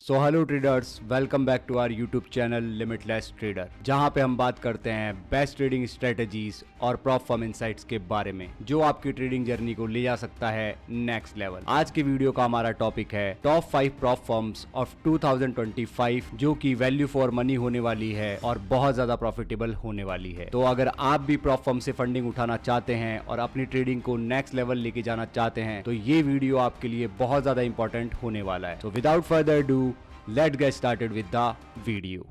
So hello traders, welcome back to our YouTube channel Limitless Trader, जहां पे हम बात करते हैं बेस्ट ट्रेडिंग स्ट्रेटजीज और प्रॉप फर्म इनसाइट्स के बारे में जो आपकी ट्रेडिंग जर्नी को ले जा सकता है नेक्स्ट लेवल। आज की वीडियो का हमारा टॉपिक है टॉप 5 प्रॉप फर्म्स ऑफ 2025 जो कि वैल्यू फॉर मनी होने वाली है और बहुत ज्यादा प्रॉफिटेबल होने वाली है। तो अगर आप भी प्रॉप फर्म से फंडिंग उठाना चाहते हैं और अपनी ट्रेडिंग को नेक्स्ट लेवल लेके जाना चाहते हैं तो ये वीडियो आपके लिए बहुत ज्यादा इंपॉर्टेंट होने वाला है। तो without further do, let's get started with the video.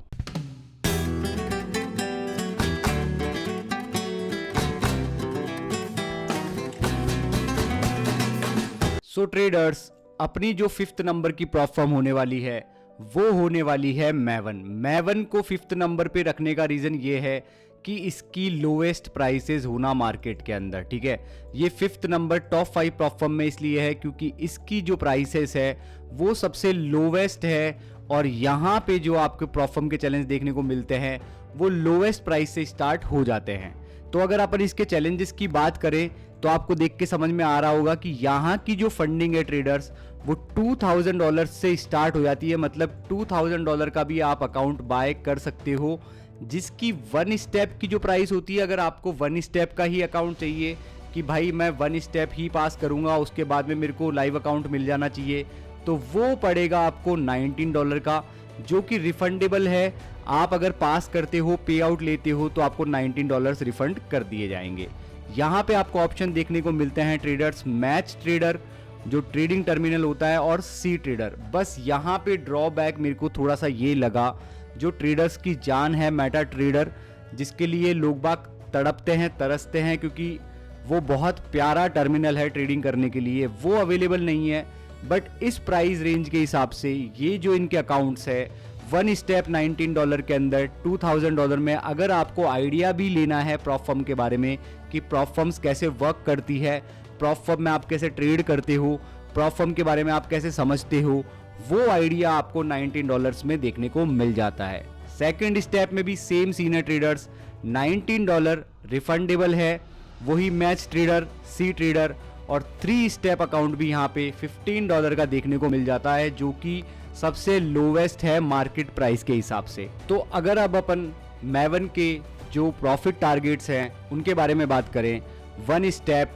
So traders, अपनी जो 5th नंबर की प्रॉप फर्म होने वाली है वो होने वाली है मैवन को 5th नंबर पे रखने का रीजन ये है कि इसकी लोएस्ट प्राइसेस होना मार्केट के अंदर। ठीक है, ये 5th number top 5 prop firm में इसलिए है क्योंकि इसकी जो प्राइसेस है वो सबसे लोवेस्ट है और यहाँ पे जो आपके प्रॉप फर्म के चैलेंज देखने को मिलते हैं वो लोएस्ट प्राइस से स्टार्ट हो जाते हैं। तो अगर अपन इसके चैलेंजेस की बात करें तो आपको देख के समझ में आ रहा होगा कि यहाँ की जो फंडिंग है ट्रेडर्स वो $2000 से स्टार्ट हो जाती है। मतलब $2000 का भी आप अकाउंट बाय कर सकते हो, जिसकी 1 स्टेप की जो प्राइस होती है, अगर आपको 1 स्टेप का ही अकाउंट चाहिए कि भाई मैं 1 स्टेप ही पास करूंगा उसके बाद में मेरे को लाइव अकाउंट मिल जाना चाहिए, तो वो पड़ेगा आपको $19 का, जो कि रिफंडेबल है। आप अगर पास करते हो, पे आउट लेते हो तो आपको $19 रिफंड कर दिए जाएंगे। यहाँ पे आपको ऑप्शन देखने को मिलते हैं ट्रेडर्स, मैच ट्रेडर जो ट्रेडिंग टर्मिनल होता है और सी ट्रेडर। बस यहाँ पे ड्रॉबैक मेरे को थोड़ा सा ये लगा, जो ट्रेडर्स की जान है मेटा ट्रेडर, जिसके लिए लोग बाग तड़पते हैं, तरसते हैं, क्योंकि वो बहुत प्यारा टर्मिनल है ट्रेडिंग करने के लिए, वो अवेलेबल नहीं है। बट इस प्राइस रेंज के हिसाब से ये जो इनके अकाउंट्स है 1 स्टेप $19 के अंदर $2000 में, अगर आपको आइडिया भी लेना है प्रॉप फर्म के बारे में कि प्रॉप फर्म्स कैसे वर्क करती है, प्रॉप फर्म में आप कैसे ट्रेड करते हो, प्रॉप फर्म के बारे में आप कैसे समझते हो, वो आइडिया आपको $19 में देखने को मिल जाता है। सेकेंड स्टेप में भी सेम सीन है ट्रेडर्स, $19 रिफंडेबल है, वही मैच ट्रेडर, सी ट्रेडर, और 3 स्टेप अकाउंट भी यहाँ पे $15 का देखने को मिल जाता है, जो कि सबसे लोवेस्ट है मार्केट प्राइस के हिसाब से। तो अगर अब अपन मैवन के जो प्रॉफिट टारगेट्स हैं उनके बारे में बात करें, 1 स्टेप,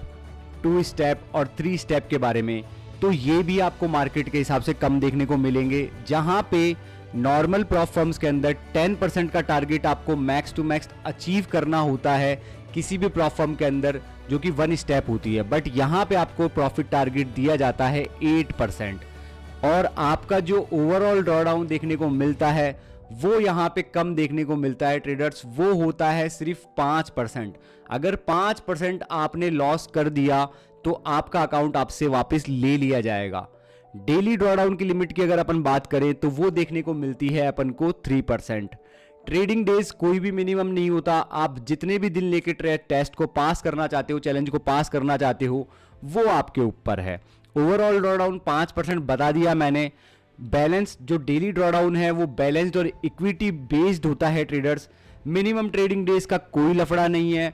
2 स्टेप और 3 स्टेप के बारे में, तो ये भी आपको मार्केट के हिसाब से कम देखने को मिलेंगे। जहाँ पे नॉर्मल प्रॉप फर्म्स के अंदर 10% का टारगेट आपको मैक्स टू मैक्स अचीव करना होता है किसी भी प्रॉप फर्म के अंदर, जो कि 1 स्टेप होती है, बट यहाँ पे आपको प्रॉफिट टारगेट दिया जाता है 8%। और आपका जो ओवरऑल ड्रॉडाउन देखने को मिलता है वो यहाँ पे कम देखने को मिलता है ट्रेडर्स, वो होता है सिर्फ 5%। अगर 5% आपने लॉस कर दिया तो आपका अकाउंट आपसे वापस ले लिया जाएगा। डेली ड्रॉडाउन की लिमिट की अगर अपन बात करें तो वो देखने को मिलती है अपन को 3%। ट्रेडिंग डेज कोई भी मिनिमम नहीं होता, आप जितने भी दिन लेके टेस्ट को पास करना चाहते हो, चैलेंज को पास करना चाहते हो, वो आपके ऊपर है। ओवरऑल ड्रॉडाउन 5% बता दिया मैंने। बैलेंस जो डेली ड्रॉडाउन है वो बैलेंस्ड और इक्विटी बेस्ड होता है ट्रेडर्स। मिनिमम ट्रेडिंग डेज का कोई लफड़ा नहीं है।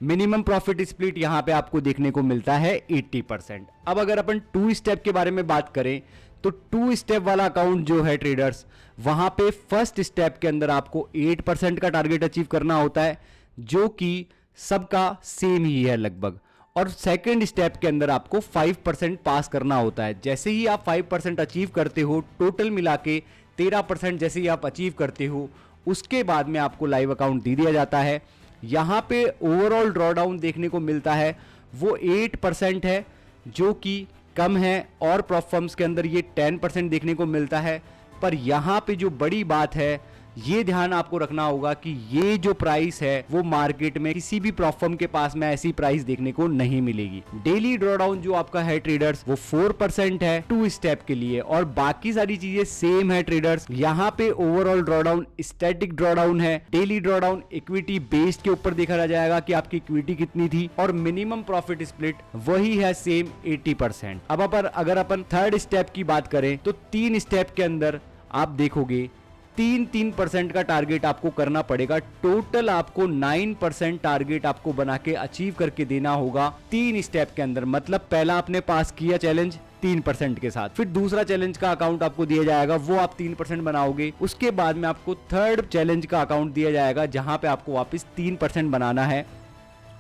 मिनिमम प्रॉफिट स्प्लिट यहां पे आपको देखने को मिलता है 80%। अब अगर अपन 2 स्टेप के बारे में बात करें तो 2 स्टेप वाला अकाउंट जो है ट्रेडर्स, वहां पे फर्स्ट स्टेप के अंदर आपको 8% का टारगेट अचीव करना होता है, जो कि सबका सेम ही है लगभग। और सेकंड स्टेप के अंदर आपको 5% पास करना होता है। जैसे ही आप 5% अचीव करते हो, टोटल मिला के 13% जैसे ही आप अचीव करते हो, उसके बाद में आपको लाइव अकाउंट दे दिया जाता है। यहाँ पे ओवरऑल ड्रॉडाउन देखने को मिलता है वो 8% है, जो कि कम है, और प्रॉप फर्म्स के अंदर ये 10% देखने को मिलता है। पर यहाँ पे जो बड़ी बात है, ये ध्यान आपको रखना होगा कि ये जो प्राइस है वो मार्केट में किसी भी प्रॉप फर्म के पास में ऐसी प्राइस देखने को नहीं मिलेगी। डेली ड्रॉडाउन जो आपका है ट्रेडर्स वो 4% है 2 स्टेप के लिए, और बाकी सारी चीजें सेम है ट्रेडर्स। यहाँ पे ओवरऑल ड्रॉडाउन स्टैटिक ड्रॉडाउन है, डेली ड्रॉडाउन इक्विटी बेस्ड के ऊपर देखा जाएगा कि आपकी इक्विटी कितनी थी, और मिनिमम प्रॉफिट स्प्लिट वही है सेम 80%। अब अगर अपन थर्ड स्टेप की बात करें तो 3 स्टेप के अंदर आप देखोगे 3% का टारगेट आपको करना पड़ेगा। टोटल आपको 9% टारगेट आपको बना के अचीव करके देना होगा 3 स्टेप के अंदर। मतलब पहला आपने पास किया चैलेंज, 3% के साथ। फिर दूसरा चैलेंज का अकाउंट आपको दिया जाएगा, वो आप 3% बनाओगे। उसके बाद में आपको थर्ड चैलेंज का अकाउंट दिया जाएगा जहां पे आपको वापस 3% बनाना है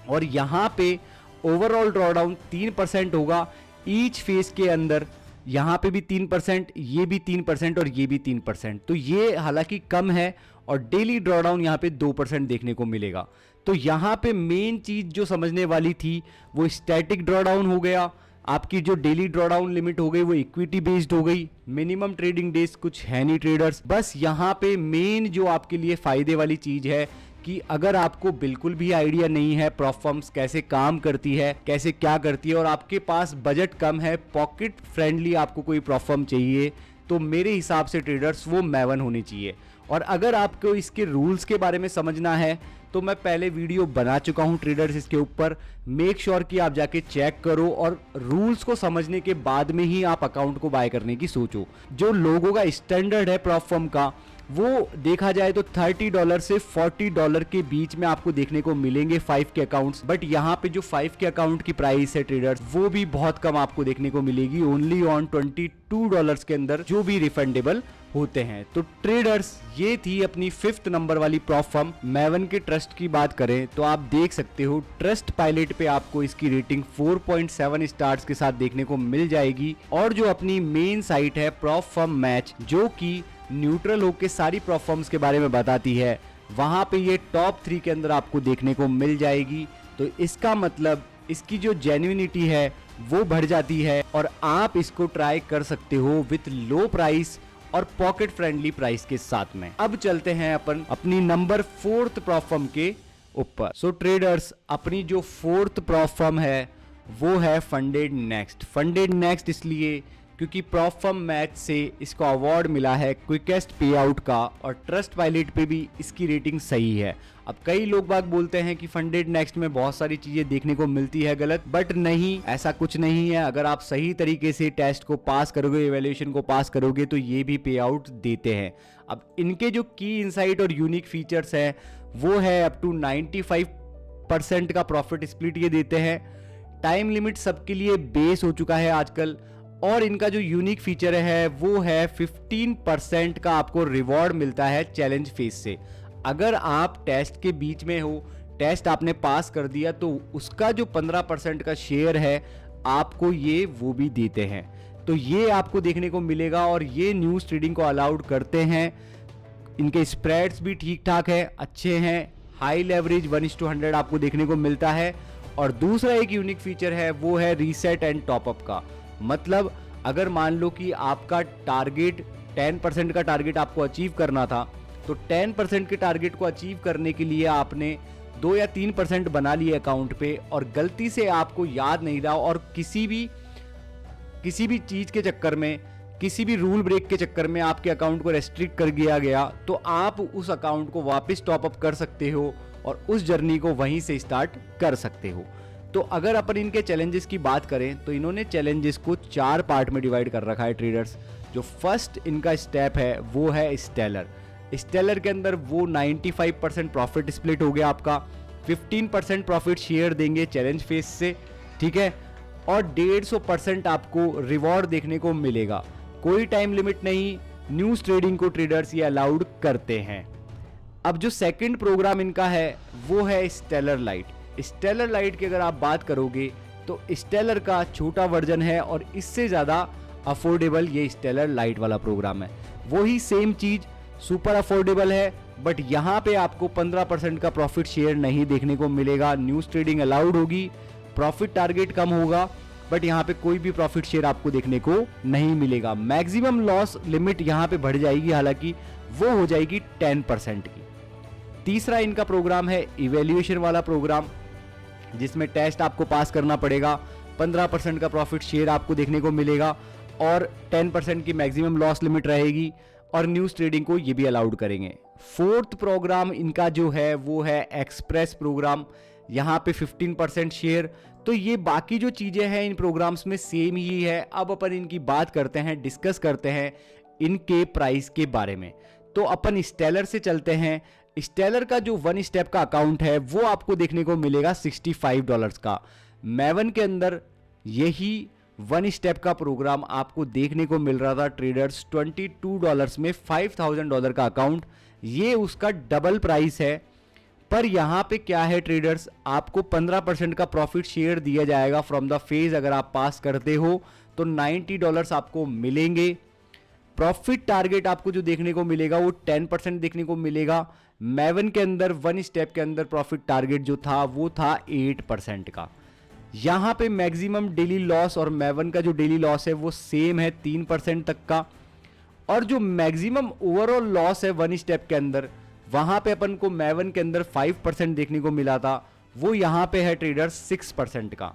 और यहां पे ओवरऑल ड्रॉडाउन 3% होगा ईच फेज के अंदर। यहाँ पे भी 3%, ये भी 3% और ये भी 3%। तो ये हालांकि कम है और डेली ड्रॉडाउन यहाँ पे 2% देखने को मिलेगा। तो यहाँ पे मेन चीज जो समझने वाली थी वो स्टैटिक ड्रॉडाउन हो गया, आपकी जो डेली ड्रॉडाउन लिमिट हो गई वो इक्विटी बेस्ड हो गई, मिनिमम ट्रेडिंग डेज कुछ है नहीं ट्रेडर्स। बस यहाँ पे मेन जो आपके लिए फायदे वाली चीज है कि अगर आपको बिल्कुल भी आइडिया नहीं है प्रॉप फर्म्स कैसे काम करती है, कैसे क्या करती है और आपके पास बजट कम है, पॉकेट फ्रेंडली आपको कोई प्रॉप फर्म चाहिए, तो मेरे हिसाब से ट्रेडर्स वो मैवन होनी चाहिए। और अगर आपको इसके रूल्स के बारे में समझना है तो मैं पहले वीडियो बना चुका हूं ट्रेडर्स इसके ऊपर, मेक श्योर कि आप जाके चेक करो और रूल्स को समझने के बाद में ही आप अकाउंट को बाय करने की सोचो। जो लोगों का स्टैंडर्ड है प्रॉप फर्म का वो देखा जाए तो $30 से $40 के बीच में आपको देखने को मिलेंगे 5 के अकाउंट्स। बट यहाँ पे जो 5 के अकाउंट की प्राइस है ट्रेडर्स वो भी बहुत कम आपको देखने को मिलेगी, ओनली ऑन $22 के अंदर जो भी रिफंडेबल होते हैं। तो ट्रेडर्स ये थी अपनी 5th नंबर वाली प्रॉप फर्म मैवन के ट्रस्ट की बात करें तो आप देख सकते हो ट्रस्ट पायलट पे आपको इसकी रेटिंग 4.7 स्टार्स के साथ देखने को मिल जाएगी। और जो अपनी मेन साइट है प्रॉप फर्म मैच जो कि न्यूट्रल होकर सारी प्रॉप फर्म्स के बारे में बताती है, वहां पे ये टॉप 3 के अंदर आपको देखने को मिल जाएगी। तो इसका मतलब इसकी जो जेन्युइनिटी है वो बढ़ जाती है और आप इसको ट्राई कर सकते हो विथ लो प्राइस और पॉकेट फ्रेंडली प्राइस के साथ में। अब चलते हैं अपन अपनी नंबर 4th प्रॉप फर्म के ऊपर। सो ट्रेडर्स अपनी जो 4th प्रॉप फर्म है वो है फंडेड नेक्स्ट। फंडेड नेक्स्ट इसलिए क्योंकि प्रॉप फर्म मैच से इसको अवार्ड मिला है क्विकेस्ट पे आउट का और ट्रस्ट पायलट पे भी इसकी रेटिंग सही है। अब कई लोग बाग बोलते हैं कि फंडेड नेक्स्ट में बहुत सारी चीजें देखने को मिलती है गलत, बट नहीं, ऐसा कुछ नहीं है। अगर आप सही तरीके से टेस्ट को पास करोगे, इवैल्यूएशन को पास करोगे तो ये भी पे आउट देते हैं। अब इनके जो की इनसाइट और यूनिक फीचर्स है वो है अप टू 95% का प्रॉफिट स्प्लिट ये देते हैं। टाइम लिमिट सबके लिए बेस हो चुका है आजकल और इनका जो यूनिक फीचर है वो है 15% का आपको रिवॉर्ड मिलता है चैलेंज फेज से। अगर आप टेस्ट के बीच में हो, टेस्ट आपने पास कर दिया तो उसका जो 15% का शेयर है आपको ये वो भी देते हैं। तो ये आपको देखने को मिलेगा और ये न्यूज़ ट्रेडिंग को अलाउड करते हैं। इनके स्प्रेड्स भी ठीक ठाक है, अच्छे हैं, हाई लेवरेज 1:100 आपको देखने को मिलता है। और दूसरा एक यूनिक फीचर है वो है रीसेट एंड टॉपअप का। मतलब अगर मान लो कि आपका टारगेट 10% का टारगेट आपको अचीव करना था तो 10% के टारगेट को अचीव करने के लिए आपने 2 या 3% बना लिए अकाउंट पे और गलती से आपको याद नहीं रहा और किसी भी चीज के चक्कर में, किसी भी रूल ब्रेक के चक्कर में आपके अकाउंट को रेस्ट्रिक्ट कर दिया गया तो आप उस अकाउंट को वापस टॉप अप कर सकते हो और उस जर्नी को वहीं से स्टार्ट कर सकते हो। तो अगर अपन इनके चैलेंजेस की बात करें तो इन्होंने चैलेंजेस को 4 पार्ट में डिवाइड कर रखा है ट्रेडर्स। जो फर्स्ट इनका स्टेप है वो है स्टेलर। स्टेलर के अंदर वो 95% प्रॉफिट स्प्लिट हो गया आपका, 15% प्रॉफिट शेयर देंगे चैलेंज फेज से, ठीक है, और 150% आपको रिवॉर्ड देखने को मिलेगा। कोई टाइम लिमिट नहीं, न्यूज़ ट्रेडिंग को ट्रेडर्स ये अलाउड करते हैं। अब जो सेकंड प्रोग्राम इनका है वो है स्टेलर लाइट। स्टेलर लाइट की अगर आप बात करोगे तो स्टेलर का छोटा वर्जन है और इससे ज़्यादा अफोर्डेबल ये स्टेलर लाइट वाला प्रोग्राम है। वही सेम चीज़ सुपर अफोर्डेबल है बट यहाँ पे आपको 15% का प्रॉफिट शेयर नहीं देखने को मिलेगा। न्यूज़ ट्रेडिंग अलाउड होगी, प्रॉफिट टारगेट कम होगा बट यहाँ पे कोई भी प्रॉफिट शेयर आपको देखने को नहीं मिलेगा। मैक्सिमम लॉस लिमिट यहाँ पे बढ़ जाएगी, हालांकि वो हो जाएगी 10% की। तीसरा इनका प्रोग्राम है इवैल्यूएशन वाला प्रोग्राम जिसमें टेस्ट आपको पास करना पड़ेगा, 15% का प्रॉफिट शेयर आपको देखने को मिलेगा और 10% की मैक्सिमम लॉस लिमिट रहेगी और न्यूज़ ट्रेडिंग को ये भी अलाउड करेंगे। 4th प्रोग्राम इनका जो है वो है एक्सप्रेस प्रोग्राम, यहाँ पे 15% शेयर। तो ये बाकी जो चीज़ें हैं इन प्रोग्राम्स में सेम ही है। अब अपन इनकी बात करते हैं, डिस्कस करते हैं इनके प्राइस के बारे में। तो अपन स्टेलर से चलते हैं। स्टेलर का जो 1 स्टेप का अकाउंट है वो आपको देखने को मिलेगा $65 का। मैवन के अंदर यही वन स्टेप का प्रोग्राम आपको देखने को मिल रहा था ट्रेडर्स $22 में $5,000 का अकाउंट, ये उसका डबल प्राइस है। पर यहाँ पे क्या है ट्रेडर्स, आपको 15% का प्रॉफिट शेयर दिया जाएगा फ्रॉम द फेज। अगर आप पास करते हो तो $90 आपको मिलेंगे। प्रॉफिट टारगेट आपको जो देखने को मिलेगा वो 10% देखने को मिलेगा। मैवन के अंदर वन स्टेप के अंदर प्रॉफिट टारगेट जो था वो था 8% का। यहाँ पे मैक्सिमम डेली लॉस और मैवन का जो डेली लॉस है वो सेम है 3% तक का। और जो मैक्सिमम ओवरऑल लॉस है वन स्टेप के अंदर, वहां पे अपन को मैवन के अंदर 5% देखने को मिला था, वो यहां पे है ट्रेडर्स 6% का।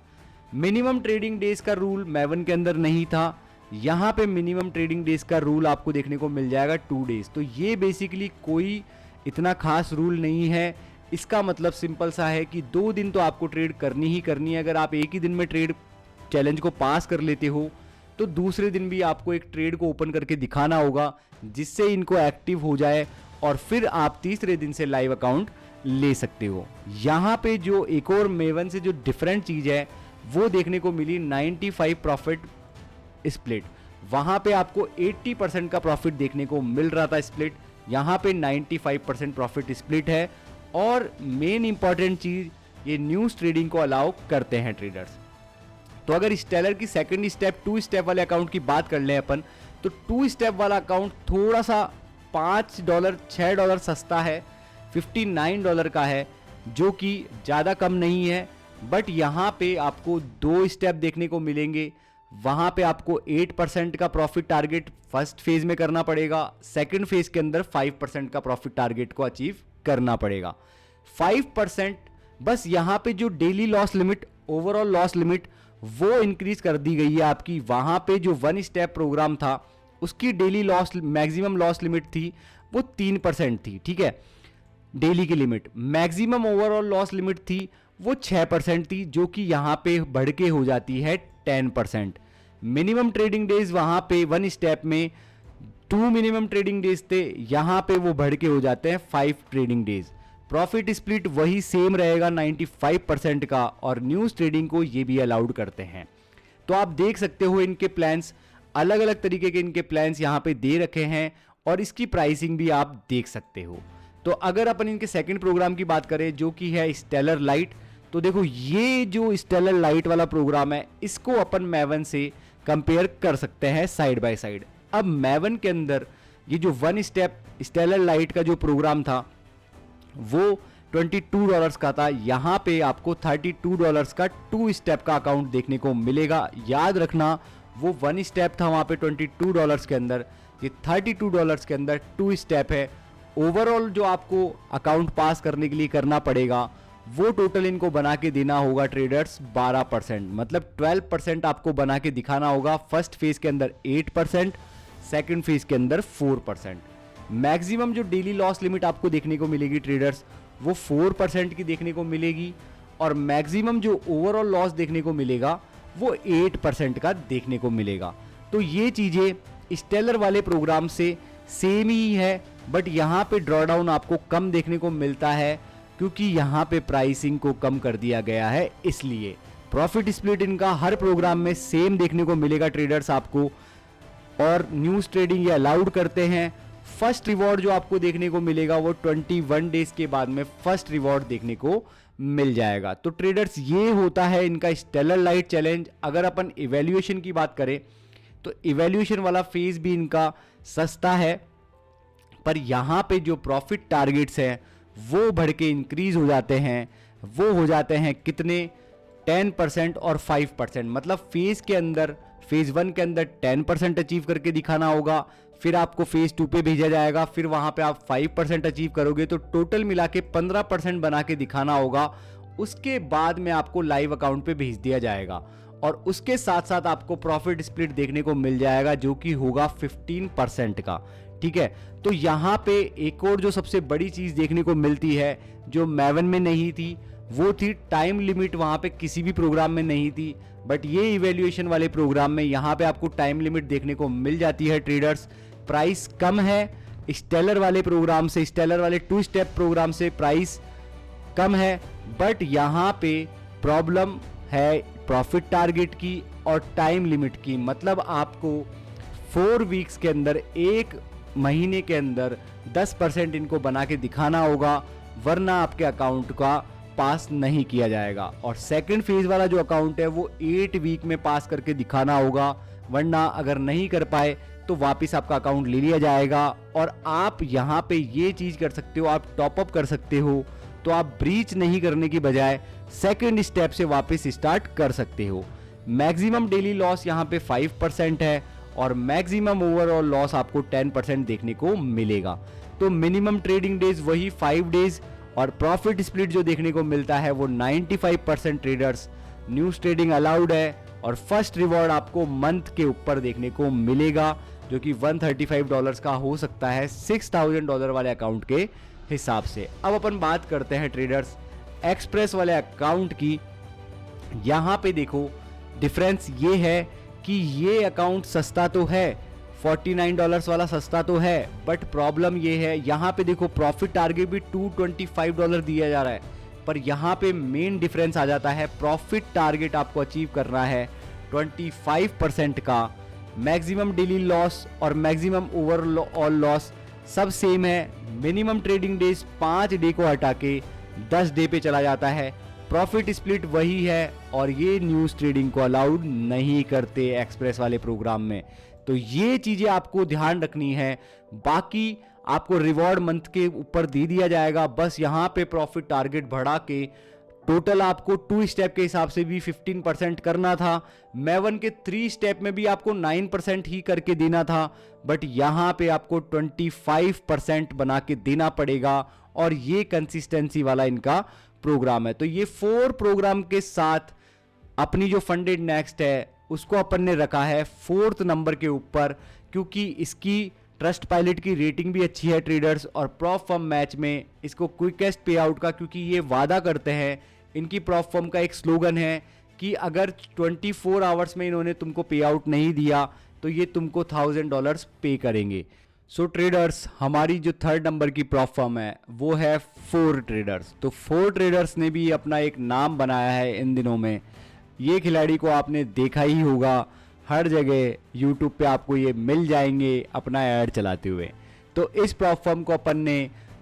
मिनिमम ट्रेडिंग डेज का रूल मैवन के अंदर नहीं था, यहां पे मिनिमम ट्रेडिंग डेज का रूल आपको देखने को मिल जाएगा 2 डेज। तो ये बेसिकली कोई इतना खास रूल नहीं है। इसका मतलब सिंपल सा है कि 2 दिन तो आपको ट्रेड करनी ही करनी है। अगर आप एक ही दिन में ट्रेड चैलेंज को पास कर लेते हो तो दूसरे दिन भी आपको एक ट्रेड को ओपन करके दिखाना होगा जिससे इनको एक्टिव हो जाए और फिर आप तीसरे दिन से लाइव अकाउंट ले सकते हो। यहाँ पे जो एक और मेवन से जो डिफरेंट चीज़ है वो देखने को मिली 95 प्रॉफिट स्प्लिट। वहाँ पे आपको 80% का प्रॉफिट देखने को मिल रहा था स्प्लिट, यहाँ पे 95% प्रॉफिट स्प्लिट है। और मेन इंपॉर्टेंट चीज़, ये न्यूज़ ट्रेडिंग को अलाउ करते हैं ट्रेडर्स। तो अगर स्टेलर की सेकंड स्टेप 2 स्टेप वाले अकाउंट की बात कर लें अपन, तो 2 स्टेप वाला अकाउंट थोड़ा सा $5 $6 सस्ता है, $59 का है, जो कि ज़्यादा कम नहीं है। बट यहाँ पे आपको 2 स्टेप देखने को मिलेंगे। वहाँ पे आपको 8% का प्रॉफिट टारगेट फर्स्ट फेज में करना पड़ेगा, सेकंड फेज के अंदर 5% का प्रॉफिट टारगेट को अचीव करना पड़ेगा। 5% बस यहाँ पे जो daily loss limit, overall loss limit वो इंक्रीज कर दी गई है आपकी। वहाँ पे जो वन स्टेप प्रोग्राम था उसकी daily loss maximum loss limit थी वो 3% थी, ठीक है, डेली की limit. Maximum overall loss limit थी वो 6% थी, जो कि यहाँ पे बढ़ के हो जाती है 10%। मिनिमम ट्रेडिंग डेज वहाँ पे वन स्टेप में 2 मिनिमम ट्रेडिंग डेज थे, यहाँ पे वो बढ़ के हो जाते हैं 5 ट्रेडिंग डेज। प्रॉफिट स्प्लिट वही सेम रहेगा 95% का, और न्यूज़ ट्रेडिंग को ये भी अलाउड करते हैं। तो आप देख सकते हो इनके प्लान्स, अलग अलग तरीके के इनके प्लान्स यहाँ पे दे रखे हैं और इसकी प्राइसिंग भी आप देख सकते हो। तो अगर अपन इनके सेकंड प्रोग्राम की बात करें जो कि है स्टेलर लाइट, तो देखो ये जो स्टेलर लाइट वाला प्रोग्राम है इसको अपन मैवन से कंपेयर कर सकते हैं साइड बाय साइड। अब मैवन के अंदर ये जो वन स्टेप स्टेलर लाइट का जो प्रोग्राम था वो $22 का था, यहाँ पे आपको $32 का 2 स्टेप का अकाउंट देखने को मिलेगा। याद रखना वो वन स्टेप था वहाँ पे $22 के अंदर, ये $32 के अंदर 2 स्टेप है। ओवरऑल जो आपको अकाउंट पास करने के लिए करना पड़ेगा वो टोटल इनको बना के देना होगा ट्रेडर्स 12%, मतलब 12% आपको बना के दिखाना होगा। फर्स्ट फेज के अंदर 8%, सेकंड फेज के अंदर 4%। मैक्सिमम जो डेली लॉस लिमिट आपको देखने को मिलेगी ट्रेडर्स वो 4% की देखने को मिलेगी, और मैक्सिमम जो ओवरऑल लॉस देखने को मिलेगा वो 8% का देखने को मिलेगा। तो ये चीज़ें स्टेलर वाले प्रोग्राम से सेम ही है, बट यहाँ पे ड्रॉडाउन आपको कम देखने को मिलता है क्योंकि यहाँ पे प्राइसिंग को कम कर दिया गया है। इसलिए प्रॉफिट स्प्लिट इनका हर प्रोग्राम में सेम देखने को मिलेगा ट्रेडर्स आपको, और न्यूज़ ट्रेडिंग ये अलाउड करते हैं। फर्स्ट रिवॉर्ड जो आपको देखने को मिलेगा वो 21 डेज के बाद में फर्स्ट रिवॉर्ड देखने को मिल जाएगा। तो ट्रेडर्स ये होता है इनका स्टेलर लाइट चैलेंज। अगर अपन इवैल्यूएशन की बात करें तो इवैल्यूएशन वाला फेज भी इनका सस्ता है, पर यहाँ पे जो प्रॉफिट टारगेट्स हैं वो बढ़ के इंक्रीज हो जाते हैं। वो हो जाते हैं कितने, 10% और 5%। मतलब फेज के अंदर, फेज 1 के अंदर 10% अचीव करके दिखाना होगा, फिर आपको फेज 2 पे भेजा जाएगा, फिर वहां पे आप 5% अचीव करोगे, तो टोटल मिला के 15% बना के दिखाना होगा। उसके बाद में आपको लाइव अकाउंट पे भेज दिया जाएगा, और उसके साथ साथ आपको प्रॉफिट स्प्लिट देखने को मिल जाएगा जो कि होगा 15% का, ठीक है। तो यहाँ पे एक और जो सबसे बड़ी चीज देखने को मिलती है जो मैवन में नहीं थी, वो थी टाइम लिमिट। वहां पे किसी भी प्रोग्राम में नहीं थी, बट ये इवैल्यूएशन वाले प्रोग्राम में यहाँ पे आपको टाइम लिमिट देखने को मिल जाती है ट्रेडर्स। प्राइस कम है स्टेलर वाले प्रोग्राम से, स्टेलर वाले 2 स्टेप प्रोग्राम से प्राइस कम है, बट यहाँ पे प्रॉब्लम है प्रॉफिट टारगेट की और टाइम लिमिट की, मतलब आपको 4 वीक्स के अंदर, एक महीने के अंदर 10% इनको बना के दिखाना होगा, वरना आपके अकाउंट का पास नहीं किया जाएगा। और सेकंड फेज वाला जो अकाउंट है वो 8 वीक में पास करके दिखाना होगा, वरना अगर नहीं कर पाए तो वापस आपका अकाउंट ले लिया जाएगा। और आप यहाँ पे ये चीज़ कर सकते हो, आप टॉपअप कर सकते हो, तो आप ब्रीच नहीं करने की बजाय सेकंड स्टेप से वापस स्टार्ट कर सकते हो। मैक्सिमम डेली लॉस यहाँ पे 5% है और मैक्सिमम ओवरऑल लॉस आपको 10% देखने को मिलेगा। तो मिनिमम ट्रेडिंग डेज वही 5 डेज और प्रॉफिट स्प्लिट जो देखने को मिलता है वो 95% ट्रेडर्स न्यूज ट्रेडिंग अलाउड है। और फर्स्ट रिवॉर्ड आपको मंथ के ऊपर देखने को मिलेगा, जो कि $135 का हो सकता है $6000 वाले अकाउंट के हिसाब से। अब अपन बात करते हैं ट्रेडर्स एक्सप्रेस वाले अकाउंट की। यहाँ पे देखो डिफरेंस ये है कि ये अकाउंट सस्ता तो है, $49 वाला सस्ता तो है, बट प्रॉब्लम ये है यहाँ पे देखो प्रॉफिट टारगेट भी $225 दिया जा रहा है, पर यहाँ पे मेन डिफरेंस आ जाता है, प्रॉफिट टारगेट आपको अचीव करना है 25% का। मैक्सिमम डेली लॉस और मैक्सिमम ओवरऑल लॉस सब सेम है। मिनिमम ट्रेडिंग डेज 5 डे को हटा के 10 डे पे चला जाता है। प्रॉफिट स्प्लिट वही है और ये न्यूज़ ट्रेडिंग को अलाउड नहीं करते एक्सप्रेस वाले प्रोग्राम में। तो ये चीज़ें आपको ध्यान रखनी है। बाकी आपको रिवॉर्ड मंथ के ऊपर दे दिया जाएगा, बस यहाँ पे प्रॉफिट टारगेट बढ़ा के टोटल आपको 2 स्टेप के हिसाब से भी 15% करना था। मैवन के 3 स्टेप में भी आपको 9% ही करके देना था, बट यहाँ पे आपको 25% बना के देना पड़ेगा। और ये कंसिस्टेंसी वाला इनका प्रोग्राम है। तो ये 4 प्रोग्राम के साथ अपनी जो फंडेड नेक्स्ट है उसको अपन ने रखा है 4th नंबर के ऊपर, क्योंकि इसकी ट्रस्ट पायलट की रेटिंग भी अच्छी है ट्रेडर्स, और प्रॉप फर्म मैच में इसको क्विकेस्ट पे आउट का, क्योंकि ये वादा करते हैं, इनकी प्रॉप फर्म का एक स्लोगन है कि अगर 24 आवर्स में इन्होंने तुमको पे आउट नहीं दिया तो ये तुमको $1000 पे करेंगे। सो ट्रेडर्स हमारी जो 3rd नंबर की प्रॉप फर्म है वो है 4 ट्रेडर्स। तो 4 ट्रेडर्स ने भी अपना एक नाम बनाया है इन दिनों में। ये खिलाड़ी को आपने देखा ही होगा, हर जगह यूट्यूब पे आपको ये मिल जाएंगे अपना ऐड चलाते हुए। तो इस प्रॉप फर्म को अपन ने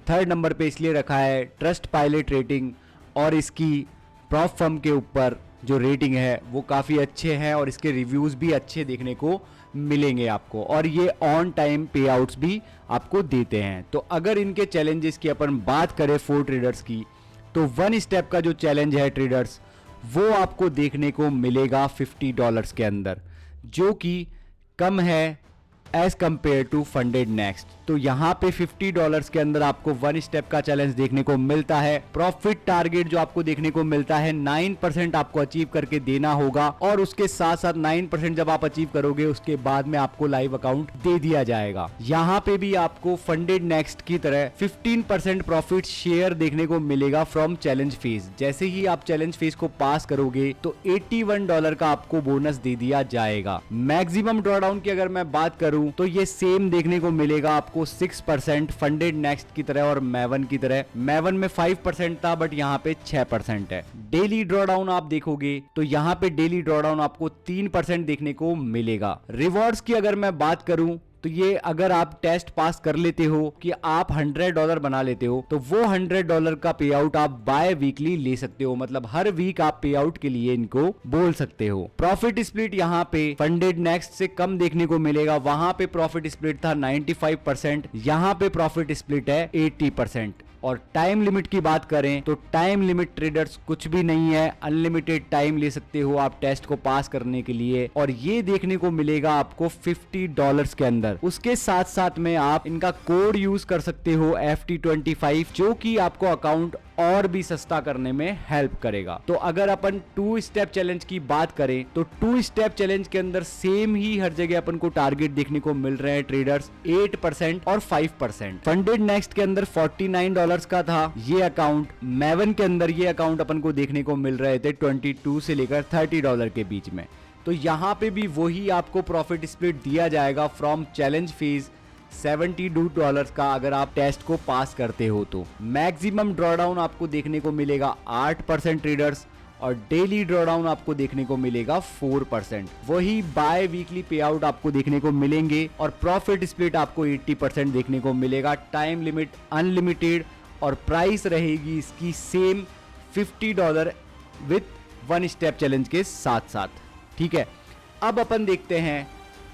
3rd नंबर पे इसलिए रखा है, ट्रस्ट पायलट रेटिंग और इसकी प्रॉप फर्म के ऊपर जो रेटिंग है वो काफ़ी अच्छे हैं और इसके रिव्यूज़ भी अच्छे देखने को मिलेंगे आपको, और ये ऑन टाइम पे आउट्स भी आपको देते हैं। तो अगर इनके चैलेंजेस की अपन बात करें 4 ट्रेडर्स की, तो 1 स्टेप का जो चैलेंज है ट्रेडर्स वो आपको देखने को मिलेगा $50 के अंदर, जो कि कम है as compare to Funded Next. तो यहाँ पे $50 के अंदर आपको 1 स्टेप का चैलेंज देखने को मिलता है। प्रॉफिट टारगेट जो आपको देखने को मिलता है 9% आपको अचीव करके देना होगा, और उसके साथ साथ 9% जब आप अचीव करोगे उसके बाद में आपको लाइव अकाउंट दे दिया जाएगा। यहाँ पे भी आपको फंडेड नेक्स्ट की तरह 15% प्रॉफिट शेयर देखने को मिलेगा फ्रॉम चैलेंज फेज। जैसे ही आप चैलेंज फेज को पास करोगे तो $81 का आपको बोनस दे दिया जाएगा। मैक्सिमम ड्रॉडाउन की अगर मैं बात करूं तो ये सेम देखने को मिलेगा आपको 6% फंडेड नेक्स्ट की तरह और मैवन की तरह। मैवन में 5% था बट यहाँ पे 6% है। डेली ड्रॉडाउन आप देखोगे तो यहाँ पे डेली ड्रॉडाउन आपको 3% देखने को मिलेगा। रिवॉर्ड्स की अगर मैं बात करूं तो ये अगर आप टेस्ट पास कर लेते हो कि आप $100 बना लेते हो तो वो $100 का पे आउट आप बाय वीकली ले सकते हो, मतलब हर वीक आप पे आउट के लिए इनको बोल सकते हो। प्रॉफिट स्प्लिट यहाँ पे फंडेड नेक्स्ट से कम देखने को मिलेगा। वहां पे प्रॉफिट स्प्लिट था 95%, यहाँ पे प्रॉफिट स्प्लिट है 80%। और टाइम लिमिट की बात करें तो टाइम लिमिट ट्रेडर्स कुछ भी नहीं है, अनलिमिटेड टाइम ले सकते हो आप टेस्ट को पास करने के लिए, और ये देखने को मिलेगा आपको $50 के अंदर। उसके साथ साथ में आप इनका कोड यूज कर सकते हो FT25, जो कि आपको अकाउंट और भी सस्ता करने में हेल्प करेगा। तो अगर अपन 2 स्टेप चैलेंज की बात करें तो 2 स्टेप चैलेंज के अंदर सेम ही हर जगह अपन को टारगेट देखने को मिल रहे हैं ट्रेडर्स, 8% और 5%। फंडेड नेक्स्ट के अंदर $49 का था ये अकाउंट, मैवन के अंदर ये अकाउंट अपन को देखने को मिल रहे थे 22 से लेकर $30 के बीच में। तो यहाँ पे भी वही आपको प्रॉफिट स्प्लिट दिया जाएगा फ्रॉम चैलेंज फेज $72 का अगर आप टेस्ट को पास करते हो तो। मैक्सिमम ड्रॉडाउन आपको देखने को मिलेगा 8% ट्रेडर्स, और डेली ड्रॉडाउन आपको देखने को मिलेगा 4%। वही बाय वीकली पे आउट आपको देखने को मिलेंगे और प्रॉफिट स्प्लिट आपको 80% देखने को मिलेगा। टाइम लिमिट अनलिमिटेड और प्राइस रहेगी इसकी सेम $50 विथ 1 स्टेप चैलेंज के साथ साथ। ठीक है, अब अपन देखते हैं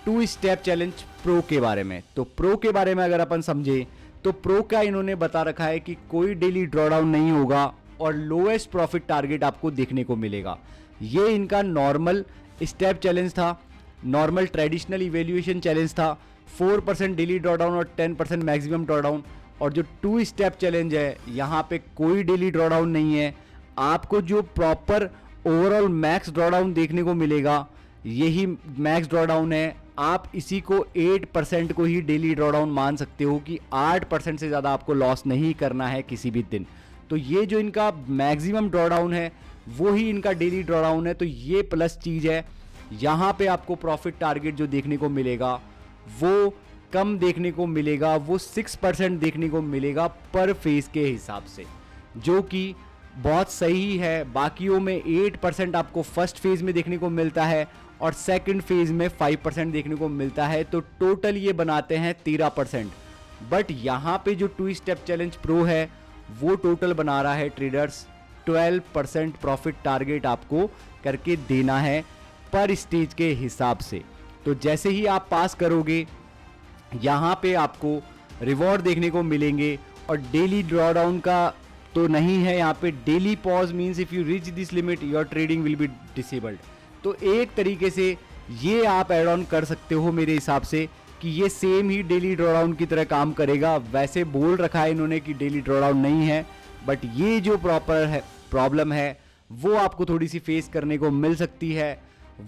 2 स्टेप चैलेंज प्रो के बारे में। तो प्रो के बारे में अगर अपन समझे तो प्रो का इन्होंने बता रखा है कि कोई डेली ड्रॉडाउन नहीं होगा और लोएस्ट प्रॉफिट टारगेट आपको देखने को मिलेगा। ये इनका नॉर्मल स्टेप चैलेंज था, नॉर्मल ट्रेडिशनल इवेल्युएशन चैलेंज था। 4% डेली ड्रॉडाउन और 10% मैक्सिमम ड्रॉडाउन। और जो 2 स्टेप चैलेंज है यहाँ पे कोई डेली ड्रॉडाउन नहीं है। आपको जो प्रॉपर ओवरऑल मैक्स ड्रॉडाउन देखने को मिलेगा यही मैक्स ड्रॉडाउन है। आप इसी को 8% को ही डेली ड्रॉडाउन मान सकते हो कि 8% से ज़्यादा आपको लॉस नहीं करना है किसी भी दिन। तो ये जो इनका मैक्सिमम ड्रॉडाउन है वो ही इनका डेली ड्रॉडाउन है। तो ये प्लस चीज़ है। यहाँ पे आपको प्रॉफिट टारगेट जो देखने को मिलेगा वो कम देखने को मिलेगा, वो 6% देखने को मिलेगा पर फेज के हिसाब से, जो कि बहुत सही है। बाकियों में 8% आपको फर्स्ट फेज में देखने को मिलता है और सेकंड फेज में 5% देखने को मिलता है। तो टोटल ये बनाते हैं 13%। बट यहाँ पे जो 2 स्टेप चैलेंज प्रो है वो टोटल बना रहा है ट्रेडर्स 12% प्रॉफिट टारगेट आपको करके देना है पर स्टेज के हिसाब से। तो जैसे ही आप पास करोगे यहाँ पे आपको रिवॉर्ड देखने को मिलेंगे। और डेली ड्रॉडाउन का तो नहीं है यहाँ पे। Daily pause means if you reach this limit your trading will be disabled. तो एक तरीके से ये आप ऐड ऑन कर सकते हो मेरे हिसाब से कि ये सेम ही डेली ड्रॉडाउन की तरह काम करेगा। वैसे बोल रखा है इन्होंने कि डेली ड्रॉडाउन नहीं है, बट ये जो प्रॉपर है प्रॉब्लम है वो आपको थोड़ी सी फेस करने को मिल सकती है।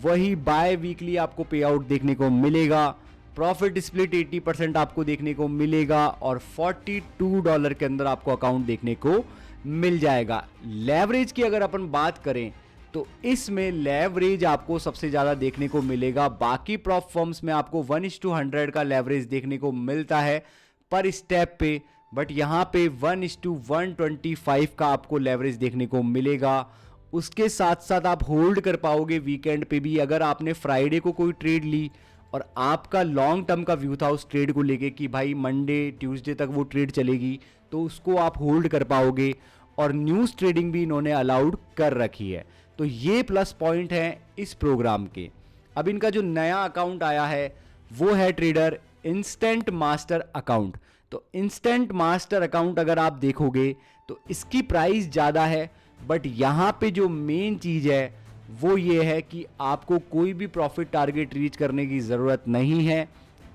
वही बाय वीकली आपको पे आउट देखने को मिलेगा। प्रॉफिट स्प्लिट 80% आपको देखने को मिलेगा और $42 के अंदर आपको अकाउंट देखने को मिल जाएगा। लेवरेज की अगर अपन बात करें तो इसमें लेवरेज आपको सबसे ज़्यादा देखने को मिलेगा। बाकी प्रॉप फर्म्स में आपको 1:100 का लेवरेज देखने को मिलता है पर स्टेप पे, बट यहाँ पे 1:125 का आपको लेवरेज देखने को मिलेगा। उसके साथ साथ आप होल्ड कर पाओगे वीकेंड पे भी। अगर आपने फ्राइडे को कोई ट्रेड ली और आपका लॉन्ग टर्म का व्यू था उस ट्रेड को लेके कि भाई मंडे ट्यूसडे तक वो ट्रेड चलेगी, तो उसको आप होल्ड कर पाओगे। और न्यूज़ ट्रेडिंग भी इन्होंने अलाउड कर रखी है। तो ये प्लस पॉइंट है इस प्रोग्राम के। अब इनका जो नया अकाउंट आया है वो है ट्रेडर इंस्टेंट मास्टर अकाउंट। तो इंस्टेंट मास्टर अकाउंट अगर आप देखोगे तो इसकी प्राइस ज़्यादा है, बट यहाँ पे जो मेन चीज़ है वो ये है कि आपको कोई भी प्रॉफिट टारगेट रीच करने की ज़रूरत नहीं है।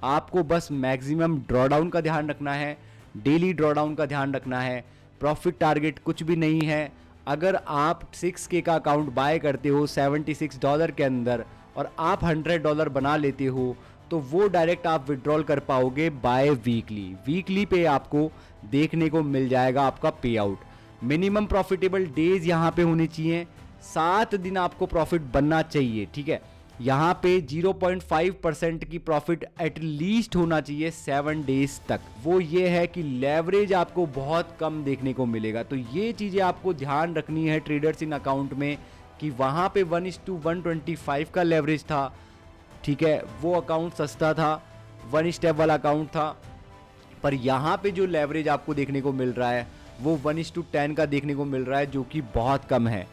आपको बस मैक्सिमम ड्रॉडाउन का ध्यान रखना है, डेली ड्रॉडाउन का ध्यान रखना है। प्रॉफिट टारगेट कुछ भी नहीं है। अगर आप 6K का अकाउंट बाय करते हो $76 के अंदर और आप $100 बना लेते हो तो वो डायरेक्ट आप विड्रॉल कर पाओगे बाय वीकली। वीकली पे आपको देखने को मिल जाएगा आपका पे आउट। मिनिमम प्रॉफिटेबल डेज यहाँ पे होने चाहिए, 7 दिन आपको प्रॉफिट बनना चाहिए। ठीक है, यहाँ पे 0.5% की प्रॉफिट एटलीस्ट होना चाहिए 7 डेज तक। वो ये है कि लेवरेज आपको बहुत कम देखने को मिलेगा। तो ये चीज़ें आपको ध्यान रखनी है ट्रेडर्स इन अकाउंट में कि वहाँ पे 1:125 का लेवरेज था। ठीक है, वो अकाउंट सस्ता था, 1 स्टेप वाला अकाउंट था। पर यहाँ पे जो लेवरेज आपको देखने को मिल रहा है वो 1:10 का देखने को मिल रहा है, जो कि बहुत कम है।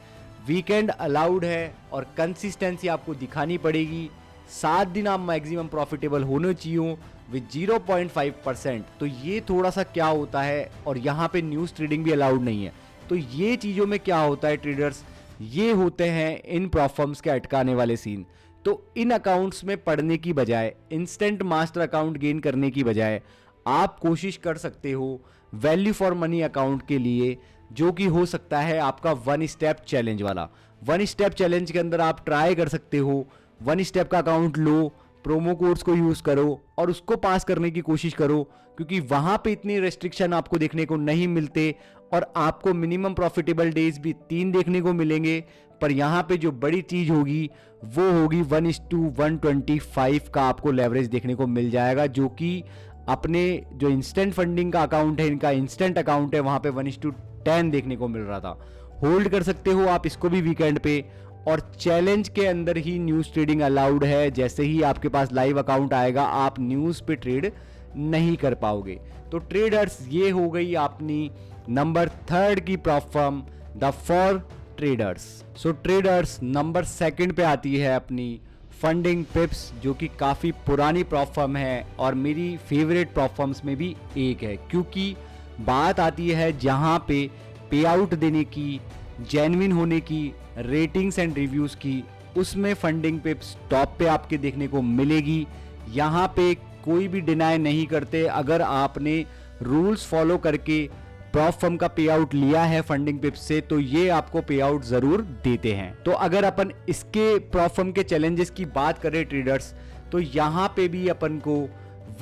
वीकेंड अलाउड है और कंसिस्टेंसी आपको दिखानी पड़ेगी। 7 दिन आप मैक्सिमम प्रॉफिटेबल होने चाहिए विद 0.5%। तो ये थोड़ा सा क्या होता है, और यहाँ पे न्यूज़ ट्रेडिंग भी अलाउड नहीं है। तो ये चीज़ों में क्या होता है ट्रेडर्स, ये होते हैं इन प्रॉफर्म्स के अटकाने वाले सीन। तो इन अकाउंट्स में पढ़ने की बजाय, इंस्टेंट मास्टर अकाउंट गेन करने की बजाय आप कोशिश कर सकते हो वैल्यू फॉर मनी अकाउंट के लिए, जो कि हो सकता है आपका 1 स्टेप चैलेंज वाला। 1 स्टेप चैलेंज के अंदर आप ट्राई कर सकते हो, 1 स्टेप का अकाउंट लो, प्रोमो कोड्स को यूज़ करो और उसको पास करने की कोशिश करो, क्योंकि वहाँ पे इतनी रेस्ट्रिक्शन आपको देखने को नहीं मिलते और आपको मिनिमम प्रॉफिटेबल डेज भी 3 देखने को मिलेंगे। पर यहाँ पे जो बड़ी चीज़ होगी वो होगी 1:125 का आपको लेवरेज देखने को मिल जाएगा, जो कि अपने जो इंस्टेंट फंडिंग का अकाउंट है, इनका इंस्टेंट अकाउंट है, वहाँ पे 1:10 देखने को मिल रहा था। होल्ड कर सकते हो आप इसको भी वीकेंड पे। और चैलेंज के अंदर ही न्यूज़ ट्रेडिंग अलाउड है, जैसे ही आपके पास लाइव अकाउंट आएगा आप न्यूज़ पे ट्रेड नहीं कर पाओगे। तो ट्रेडर्स ये हो गई अपनी नंबर 3 की prop firm the for traders. So traders number 2 पे आती है अपनी फंडिंग पिप्स, जो कि काफ़ी पुरानी प्रॉप फर्म है और मेरी फेवरेट प्रॉप फर्म्स में भी एक है, क्योंकि बात आती है जहाँ पे पे आउट देने की, जेन्युइन होने की, रेटिंग्स एंड रिव्यूज़ की, उसमें फंडिंग पिप्स टॉप पे आपके देखने को मिलेगी। यहाँ पे कोई भी डिनाई नहीं करते, अगर आपने रूल्स फॉलो करके प्रॉप फर्म का पे आउट लिया है फंडिंग पिप्स से तो ये आपको पे आउट जरूर देते हैं। तो अगर अपन इसके प्रॉप फर्म के चैलेंजेस की बात करें ट्रेडर्स, तो यहाँ पे भी अपन को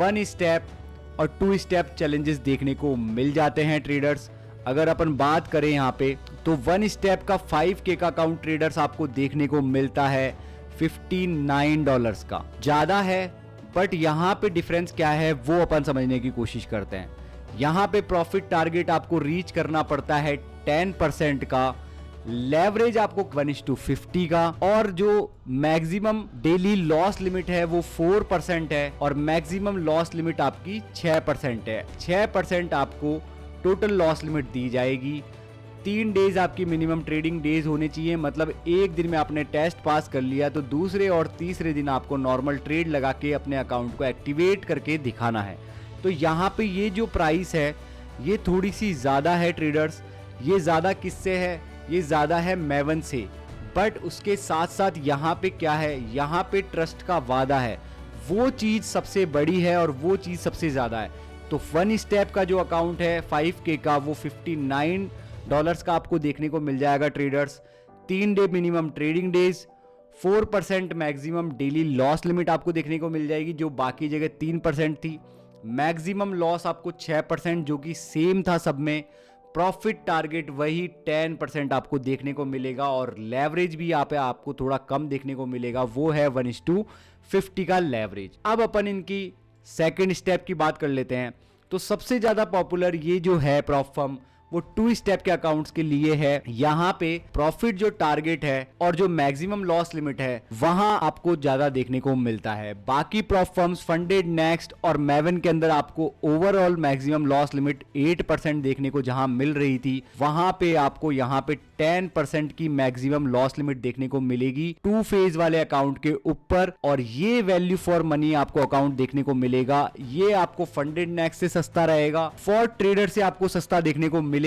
1 स्टेप और 2 स्टेप चैलेंजेस देखने को मिल जाते हैं ट्रेडर्स। अगर अपन बात करें यहाँ पे तो 1 स्टेप का 5K का अकाउंट ट्रेडर्स आपको देखने को मिलता है $59 का। ज्यादा है, बट यहाँ पे डिफरेंस क्या है वो अपन समझने की कोशिश करते हैं। यहाँ पे प्रॉफिट टारगेट आपको रीच करना पड़ता है 10% का, लेवरेज आपको 1:50 का, और जो मैक्सिमम डेली लॉस लिमिट है वो 4% है, और मैक्सिमम लॉस लिमिट आपकी 6% है। 6% आपको टोटल लॉस लिमिट दी जाएगी। 3 डेज आपकी मिनिमम ट्रेडिंग डेज होने चाहिए, मतलब एक दिन में आपने टेस्ट पास कर लिया तो दूसरे और तीसरे दिन आपको नॉर्मल ट्रेड लगा के अपने अकाउंट को एक्टिवेट करके दिखाना है। तो यहाँ पे ये जो प्राइस है ये थोड़ी सी ज़्यादा है ट्रेडर्स। ये ज़्यादा किससे है? ये ज़्यादा है मैवन से, बट उसके साथ साथ यहाँ पे क्या है, यहाँ पे ट्रस्ट का वादा है, वो चीज़ सबसे बड़ी है और वो चीज़ सबसे ज़्यादा है। तो 1 स्टेप का जो अकाउंट है 5K का, वो $59 का आपको देखने को मिल जाएगा traders. 3 day minimum trading days, 4% maximum daily loss limit आपको देखने को मिल जाएगी, जो बाकी जगह 3% थी। मैक्सिमम लॉस आपको 6%, जो कि सेम था सब में। प्रॉफिट टारगेट वही 10% आपको देखने को मिलेगा, और लेवरेज भी यहाँ पे आपको थोड़ा कम देखने को मिलेगा, वो है 1:50 का लेवरेज। अब अपन इनकी सेकंड स्टेप की बात कर लेते हैं। तो सबसे ज्यादा पॉपुलर ये जो है प्रॉप फर्म वो 2 स्टेप के अकाउंट्स के लिए है। यहाँ पे प्रॉफिट जो टारगेट है और जो मैक्सिमम लॉस लिमिट है वहां आपको ज्यादा देखने को मिलता है। बाकी प्रॉप फर्म्स फंडेड, नेक्स्ट और मैवन के अंदर आपको ओवरऑल मैक्सिमम लॉस लिमिट 8% देखने को जहां मिल रही थी, वहां पे आपको यहाँ पे 10% की मैक्सिमम लॉस लिमिट देखने को मिलेगी 2 फेज वाले अकाउंट के ऊपर, और ये वैल्यू फॉर मनी आपको अकाउंट देखने को मिलेगा। ये आपको फंडेड नेक्स्ट से सस्ता रहेगा, फॉर ट्रेडर से आपको सस्ता देखने को मिलेगा।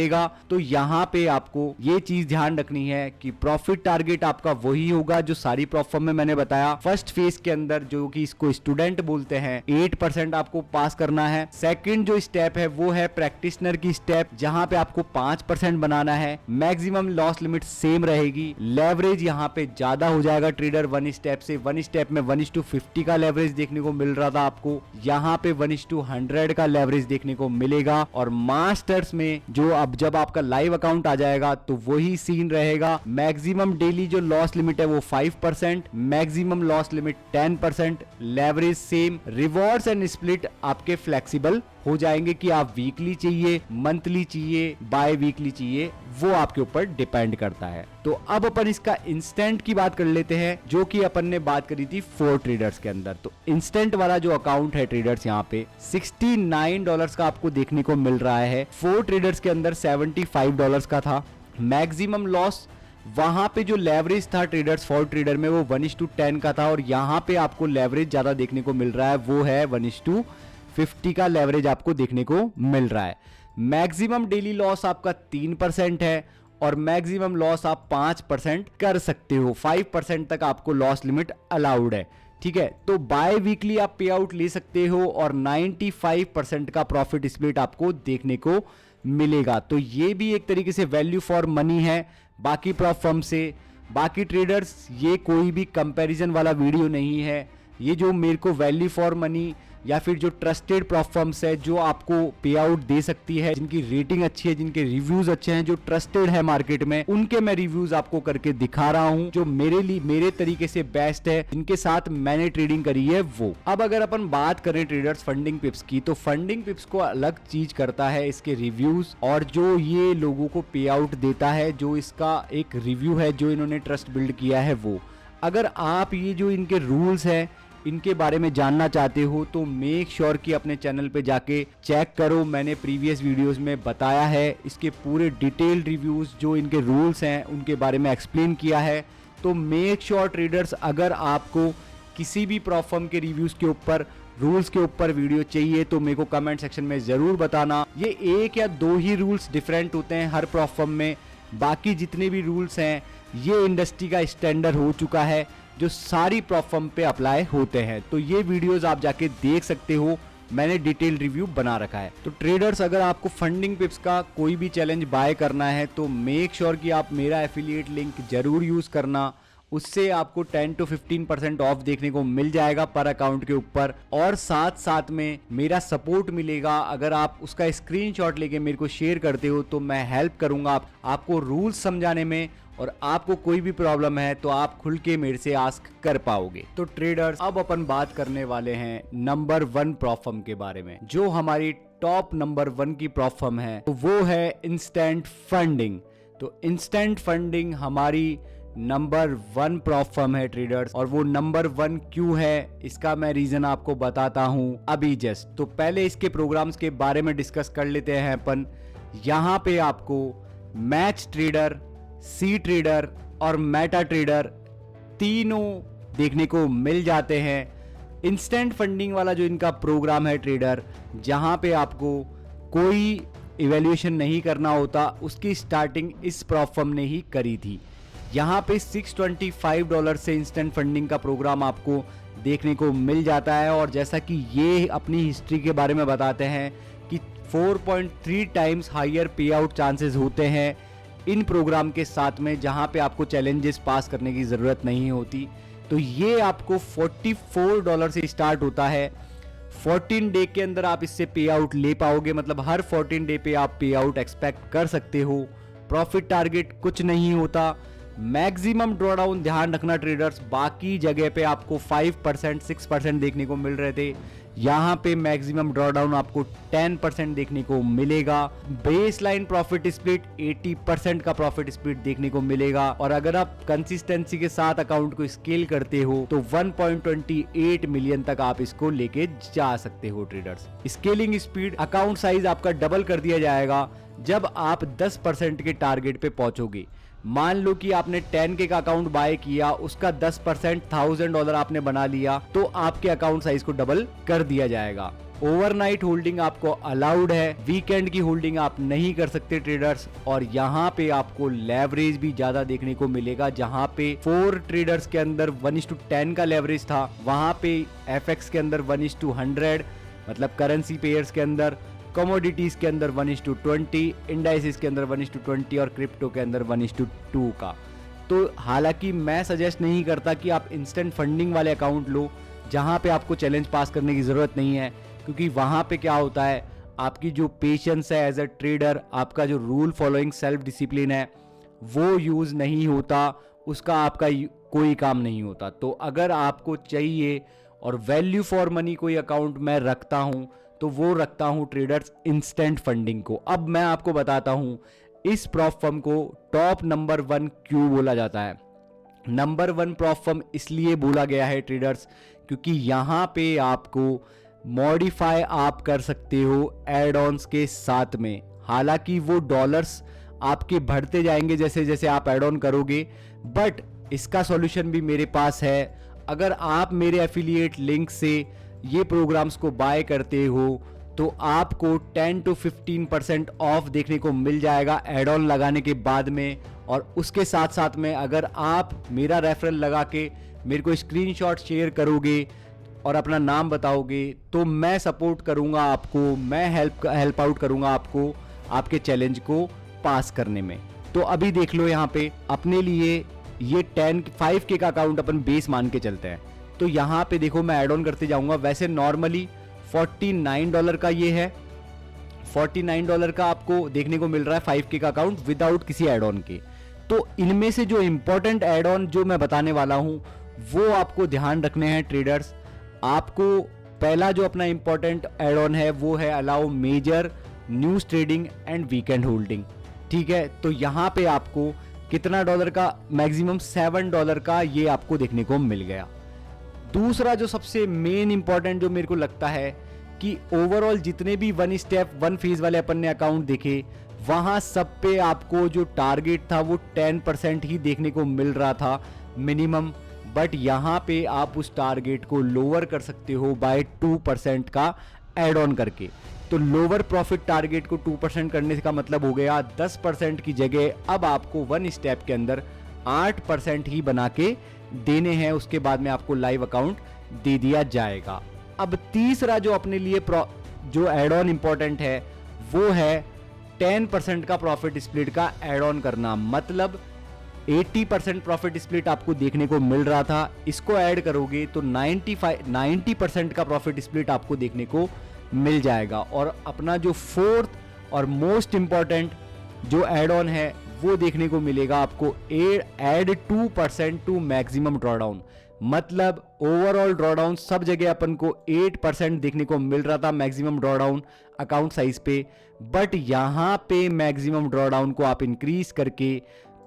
तो यहाँ पे आपको ये चीज ध्यान रखनी है कि प्रॉफिट टारगेट आपका वही होगा जो सारी प्रॉप फर्म में मैंने बताया। फर्स्ट फेज के अंदर, जो कि इसको स्टूडेंट बोलते हैं, 8% आपको पास करना है। सेकंड जो स्टेप है वो है प्रैक्टिशनर की स्टेप, जहां पे आपको 5% बनाना है। मैक्सिमम लॉस लिमिट सेम रहेगी, लेवरेज यहाँ पे ज्यादा हो जाएगा ट्रेडर 1 स्टेप से। 1 स्टेप में 1:50 का लेवरेज देखने को मिल रहा था आपको, यहाँ पे 1:100 का लेवरेज देखने को मिलेगा। और मास्टर्स में जो अब जब आपका लाइव अकाउंट आ जाएगा तो वही सीन रहेगा। मैक्सिमम डेली जो लॉस लिमिट है वो 5%, maximum loss limit 10%, leverage same. Rewards and split आपके फ्लेक्सिबल हो जाएंगे कि आप वीकली चाहिए, मंथली चाहिए, बाय वीकली चाहिए, वो आपके ऊपर डिपेंड करता है। तो अब अपन इसका इंस्टेंट की बात कर लेते हैं, जो कि अपन ने बात करी थी 4 ट्रेडर्स के अंदर। तो इंस्टेंट वाला जो अकाउंट है ट्रेडर्स, यहाँ पे $69 का आपको देखने को मिल रहा है। 4 ट्रेडर्स के अंदर $75 का था। मैक्सिमम लॉस वहां पे जो लेवरेज था ट्रेडर्स फॉर ट्रेडर में वो 1:10 का था, और यहाँ पे आपको लेवरेज ज्यादा देखने को मिल रहा है, वो है 1:50 का लेवरेज आपको देखने को मिल रहा है। मैक्सिमम डेली लॉस आपका 3% है, और मैक्सिमम लॉस आप 5% कर सकते हो। 5% तक आपको लॉस लिमिट अलाउड है, ठीक है। तो बाय वीकली आप पे आउट ले सकते हो, और 95% का प्रॉफिट स्प्लिट आपको देखने को मिलेगा। तो ये भी एक तरीके से वैल्यू फॉर मनी है बाकी प्रॉप फर्म से। बाकी ट्रेडर्स, ये कोई भी कंपैरिजन वाला वीडियो नहीं है। ये जो मेरे को वैल्यू फॉर मनी या फिर जो ट्रस्टेड प्लॉट फर्म्स है जो आपको पे आउट दे सकती है, जिनकी रेटिंग अच्छी है, जिनके रिव्यूज अच्छे हैं, जो ट्रस्टेड है मार्केट में, उनके मैं रिव्यूज आपको करके दिखा रहा हूं जो मेरे लिए मेरे तरीके से बेस्ट है, जिनके साथ मैंने ट्रेडिंग करी है वो। अब अगर अपन बात करें ट्रेडर्स फंडिंग पिप्स की, तो फंडिंग पिप्स को अलग चीज करता है इसके रिव्यूज और जो ये लोगों को पे आउट देता है, जो इसका एक रिव्यू है, जो इन्होंने ट्रस्ट बिल्ड किया है वो। अगर आप ये जो इनके रूल्स हैं इनके बारे में जानना चाहते हो तो मेक श्योर कि अपने चैनल पे जाके चेक करो। मैंने प्रीवियस वीडियोस में बताया है इसके पूरे डिटेल्ड रिव्यूज, जो इनके रूल्स हैं उनके बारे में एक्सप्लेन किया है। तो मेक श्योर ट्रेडर्स, अगर आपको किसी भी प्रॉप फर्म के रिव्यूज के ऊपर, रूल्स के ऊपर वीडियो चाहिए तो मेरे को कमेंट सेक्शन में जरूर बताना। ये एक या दो ही रूल्स डिफरेंट होते हैं हर प्रॉप फर्म में, बाकी जितने भी रूल्स हैं ये इंडस्ट्री का स्टैंडर्ड हो चुका है जो सारी प्रॉप फर्म पे अप्लाई होते हैं। तो ये वीडियोस आप जाके देख सकते हो, मैंने डिटेल रिव्यू बना रखा है। तो ट्रेडर्स, अगर आपको फंडिंग पिप्स का कोई भी चैलेंज बाय करना है तो मेक श्योर कि आप मेरा एफिलिएट लिंक जरूर यूज करना, उससे आपको 10 to 15% ऑफ देखने को मिल जाएगा पर अकाउंट के ऊपर, और साथ साथ में मेरा सपोर्ट मिलेगा। अगर आप उसका स्क्रीनशॉट लेके मेरे को शेयर करते हो तो मैं हेल्प करूंगा आपको रूल्स समझाने में, और आपको कोई भी प्रॉब्लम है तो आप खुल के मेरे से आस्क कर पाओगे। तो ट्रेडर्स, अब अपन बात करने वाले हैं नंबर 1 प्रॉप फर्म के बारे में, जो हमारी टॉप नंबर 1 की प्रॉप फर्म है, तो वो है इंस्टेंट फंडिंग। तो इंस्टेंट फंडिंग हमारी नंबर 1 प्रॉप फर्म है ट्रेडर्स, और वो नंबर 1 क्यों है इसका मैं रीजन आपको बताता हूं अभी जस्ट। तो पहले इसके प्रोग्राम्स के बारे में डिस्कस कर लेते हैं अपन। यहाँ पे आपको मैच ट्रेडर, सी ट्रेडर और मेटा ट्रेडर तीनों देखने को मिल जाते हैं। इंस्टेंट फंडिंग वाला जो इनका प्रोग्राम है ट्रेडर, जहां पे आपको कोई इवैल्यूएशन नहीं करना होता, उसकी स्टार्टिंग इस प्रॉप फर्म ने ही करी थी। यहाँ पे $625 से इंस्टेंट फंडिंग का प्रोग्राम आपको देखने को मिल जाता है, और जैसा कि ये अपनी हिस्ट्री के बारे में बताते हैं कि 4.3 टाइम्स हायर पे आउट चांसेस होते हैं इन प्रोग्राम के साथ में, जहां पे आपको चैलेंजेस पास करने की ज़रूरत नहीं होती। तो ये आपको $44 से स्टार्ट होता है। 14 डे के अंदर आप इससे पे आउट ले पाओगे, मतलब हर 14 डे पे आप पे आउट एक्सपेक्ट कर सकते हो। प्रॉफिट टारगेट कुछ नहीं होता। मैक्सिमम ड्रॉडाउन ध्यान रखना ट्रेडर्स, बाकी जगह पे आपको 5% 6% देखने को मिल रहे थे, यहाँ पे मैक्सिमम ड्रॉडाउन आपको 10% देखने को मिलेगा। बेस लाइन प्रॉफिट स्प्लिट 80% का प्रॉफिट स्प्लिट देखने को मिलेगा, और अगर आप कंसिस्टेंसी के साथ अकाउंट को स्केल करते हो तो 1.28 मिलियन तक आप इसको लेके जा सकते हो traders. Scaling speed, account size आपका डबल कर दिया जाएगा जब आप 10% के टारगेट पे पहुंचोगे। मान लो कि आपने 10K का अकाउंट बाय किया, उसका 10% $1000 आपने बना लिया, तो आपके अकाउंट साइज को डबल कर दिया जाएगा। ओवरनाइट होल्डिंग आपको अलाउड है, वीकेंड की होल्डिंग आप नहीं कर सकते ट्रेडर्स, और यहाँ पे आपको लेवरेज भी ज्यादा देखने को मिलेगा। जहाँ पे 4 ट्रेडर्स के अंदर 1:10 का लेवरेज था, वहां पे FX के अंदर 1:100, मतलब करेंसी पेयर्स के अंदर, कमोडिटीज के अंदर 1:20, इंडाइसिस के अंदर 1:20 और क्रिप्टो के अंदर 1:2 का। तो हालांकि मैं सजेस्ट नहीं करता कि आप इंस्टेंट फंडिंग वाले अकाउंट लो जहां पे आपको चैलेंज पास करने की ज़रूरत नहीं है, क्योंकि वहां पे क्या होता है, आपकी जो पेशेंस है एज अ ट्रेडर, आपका जो रूल फॉलोइंग सेल्फ डिसिप्लिन है वो यूज़ नहीं होता, उसका आपका कोई काम नहीं होता। तो अगर आपको चाहिए और वैल्यू फॉर मनी कोई अकाउंट मैं रखता हूं तो वो रखता हूं ट्रेडर्स इंस्टेंट फंडिंग को। अब मैं आपको बताता हूं इस प्रॉप फर्म को टॉप नंबर 1 क्यों बोला जाता है। नंबर 1 प्रॉप फर्म इसलिए बोला गया है ट्रेडर्स क्योंकि यहां पे आपको मॉडिफाई आप कर सकते हो एड ऑन्स के साथ में। हालांकि वो डॉलर्स आपके बढ़ते जाएंगे जैसे जैसे आप एड ऑन करोगे, बट इसका सॉल्यूशन भी मेरे पास है। अगर आप मेरे एफिलिएट लिंक से ये प्रोग्राम्स को बाय करते हो तो आपको 10 to 15% ऑफ देखने को मिल जाएगा एड ऑन लगाने के बाद में। और उसके साथ साथ में अगर आप मेरा रेफरल लगा के मेरे को स्क्रीनशॉट शेयर करोगे और अपना नाम बताओगे तो मैं सपोर्ट करूंगा आपको, मैं हेल्प आउट करूंगा आपको आपके चैलेंज को पास करने में। तो अभी देख लो यहाँ पे अपने लिए ये 5K का अकाउंट अपन बेस मान के चलते हैं। तो यहाँ पे देखो मैं ऐड ऑन करते जाऊंगा। वैसे नॉर्मली $49 का ये है। $49 का आपको देखने को मिल रहा है 5K का अकाउंट विदाउट किसी एड ऑन के। तो इनमें से जो इंपॉर्टेंट एड ऑन जो मैं बताने वाला हूं वो आपको ध्यान रखने हैं ट्रेडर्स। आपको पहला जो अपना इंपॉर्टेंट एड ऑन है वो है allow major news trading and weekend holding. ठीक है, तो यहां पे आपको कितना डॉलर का, मैक्सिमम $7 का ये आपको देखने को मिल गया। दूसरा जो सबसे मेन इंपॉर्टेंट जो मेरे को लगता है कि ओवरऑल जितने भी वन स्टेप वन फेज वाले अपन ने अकाउंट देखे वहां सब पे आपको जो टारगेट था वो 10% ही देखने को मिल रहा था मिनिमम, बट यहां पे आप उस टारगेट को लोअर कर सकते हो बाय 2% का एड ऑन करके। तो लोअर प्रॉफिट टारगेट को 2% करने का मतलब हो गया 10% की जगह अब आपको वन स्टेप के अंदर 8% ही बना के देने हैं, उसके बाद में आपको लाइव अकाउंट दे दिया जाएगा। अब तीसरा जो अपने लिए जो एड ऑन इंपॉर्टेंट है वो है 10% का प्रॉफिट स्प्लिट का एड ऑन करना। मतलब 80% प्रॉफिट स्प्लिट आपको देखने को मिल रहा था, इसको ऐड करोगे तो 90% का प्रॉफिट स्प्लिट आपको देखने को मिल जाएगा। और अपना जो फोर्थ और मोस्ट इंपॉर्टेंट जो एड ऑन है वो देखने को मिलेगा आपको एड 2% टू मैक्सिमम ड्रॉडाउन। मतलब ओवरऑल ड्रॉडाउन सब जगह अपन को 8% देखने को मिल रहा था मैक्सिमम ड्रॉडाउन अकाउंट साइज पे, बट यहां पे मैक्सिमम ड्रॉडाउन को आप इंक्रीज करके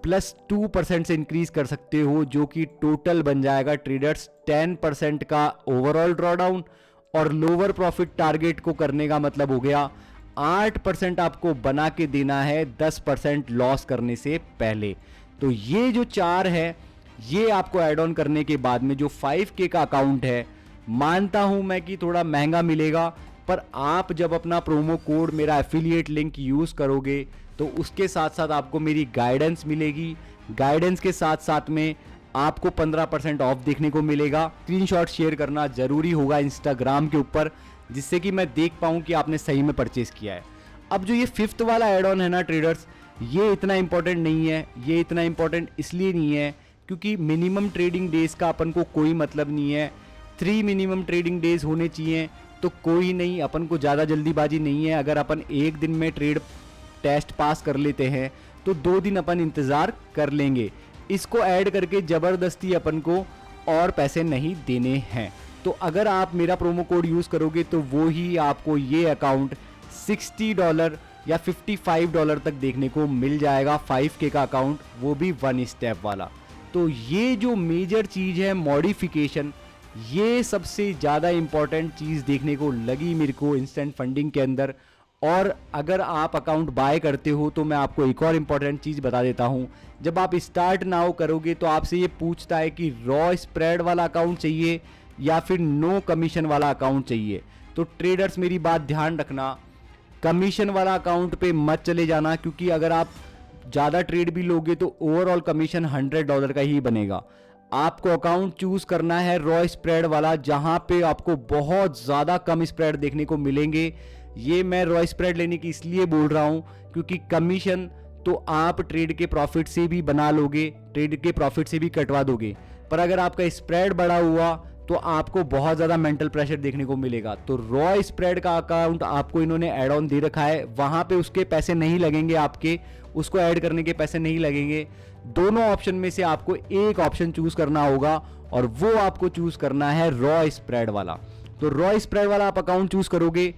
प्लस 2% से इंक्रीज कर सकते हो, जो कि टोटल बन जाएगा ट्रेडर्स 10% का ओवरऑल ड्रॉडाउन। और लोअर प्रॉफिट टारगेट को करने का मतलब हो गया 8% आपको बना के देना है 10% लॉस करने से पहले। तो ये जो 4 है ये आपको ऐड ऑन करने के बाद में जो 5K का अकाउंट है, मानता हूं मैं कि थोड़ा महंगा मिलेगा, पर आप जब अपना प्रोमो कोड मेरा एफिलिएट लिंक यूज करोगे तो उसके साथ साथ आपको मेरी गाइडेंस मिलेगी। गाइडेंस के साथ साथ में आपको 15% ऑफ देखने को मिलेगा। स्क्रीनशॉट शेयर करना जरूरी होगा इंस्टाग्राम के ऊपर, जिससे कि मैं देख पाऊं कि आपने सही में परचेस किया है। अब जो ये 5th वाला एड ऑन है ना ट्रेडर्स, ये इतना इंपॉर्टेंट नहीं है। ये इतना इंपॉर्टेंट इसलिए नहीं है क्योंकि मिनिमम ट्रेडिंग डेज का अपन को कोई मतलब नहीं है। 3 मिनिमम ट्रेडिंग डेज होने चाहिए तो कोई नहीं, अपन को ज़्यादा जल्दीबाजी नहीं है। अगर अपन एक दिन में ट्रेड टेस्ट पास कर लेते हैं तो 2 दिन अपन इंतज़ार कर लेंगे। इसको ऐड करके ज़बरदस्ती अपन को और पैसे नहीं देने हैं। तो अगर आप मेरा प्रोमो कोड यूज़ करोगे तो वो ही आपको ये अकाउंट $60 या $55 तक देखने को मिल जाएगा। 5K का अकाउंट, वो भी वन स्टेप वाला। तो ये जो मेजर चीज़ है मॉडिफिकेशन, ये सबसे ज़्यादा इंपॉर्टेंट चीज़ देखने को लगी मेरे को इंस्टेंट फंडिंग के अंदर। और अगर आप अकाउंट बाय करते हो तो मैं आपको एक और इम्पॉर्टेंट चीज़ बता देता हूँ। जब आप स्टार्ट नाउ करोगे तो आपसे ये पूछता है कि रॉ स्प्रेड वाला अकाउंट चाहिए या फिर नो कमीशन वाला अकाउंट चाहिए। तो ट्रेडर्स मेरी बात ध्यान रखना, कमीशन वाला अकाउंट पे मत चले जाना, क्योंकि अगर आप ज़्यादा ट्रेड भी लोगे तो ओवरऑल कमीशन $100 का ही बनेगा। आपको अकाउंट चूज करना है रॉ स्प्रेड वाला, जहां पे आपको बहुत ज़्यादा कम स्प्रेड देखने को मिलेंगे। ये मैं रॉ स्प्रेड लेने की इसलिए बोल रहा हूं क्योंकि कमीशन तो आप ट्रेड के प्रॉफिट से भी बना लोगे, ट्रेड के प्रॉफिट से भी कटवा दोगे, पर अगर आपका स्प्रेड बड़ा हुआ तो आपको बहुत ज़्यादा मेंटल प्रेशर देखने को मिलेगा। तो रॉ स्प्रेड का अकाउंट आपको इन्होंने ऐड ऑन दे रखा है, वहाँ पे उसके पैसे नहीं लगेंगे, आपके उसको ऐड करने के पैसे नहीं लगेंगे। दोनों ऑप्शन में से आपको एक ऑप्शन चूज करना होगा और वो आपको चूज करना है रॉ स्प्रेड वाला। तो रॉ स्प्रेड वाला आप अकाउंट चूज करोगे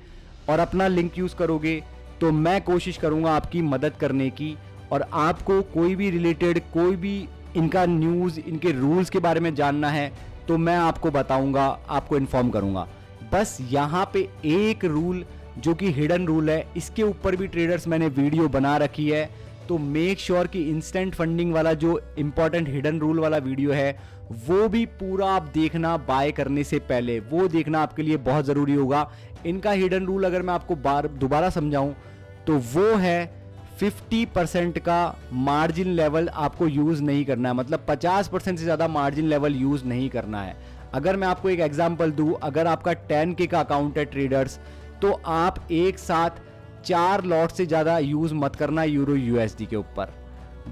और अपना लिंक यूज करोगे तो मैं कोशिश करूंगा आपकी मदद करने की। और आपको कोई भी रिलेटेड कोई भी इनका न्यूज़, इनके रूल्स के बारे में जानना है तो मैं आपको बताऊंगा, आपको इन्फॉर्म करूंगा। बस यहाँ पे एक रूल जो कि हिडन रूल है, इसके ऊपर भी ट्रेडर्स मैंने वीडियो बना रखी है। तो मेक श्योर कि इंस्टेंट फंडिंग वाला जो इंपॉर्टेंट हिडन रूल वाला वीडियो है वो भी पूरा आप देखना बाय करने से पहले, वो देखना आपके लिए बहुत ज़रूरी होगा। इनका हिडन रूल अगर मैं आपको दोबारा समझाऊं तो वो है 50% का मार्जिन लेवल आपको यूज़ नहीं करना है, मतलब 50% से ज़्यादा मार्जिन लेवल यूज़ नहीं करना है। अगर मैं आपको एक एग्जांपल दूं, अगर आपका 10K का अकाउंट है ट्रेडर्स, तो आप एक साथ 4 लॉट से ज़्यादा यूज़ मत करना यूरो USD के ऊपर।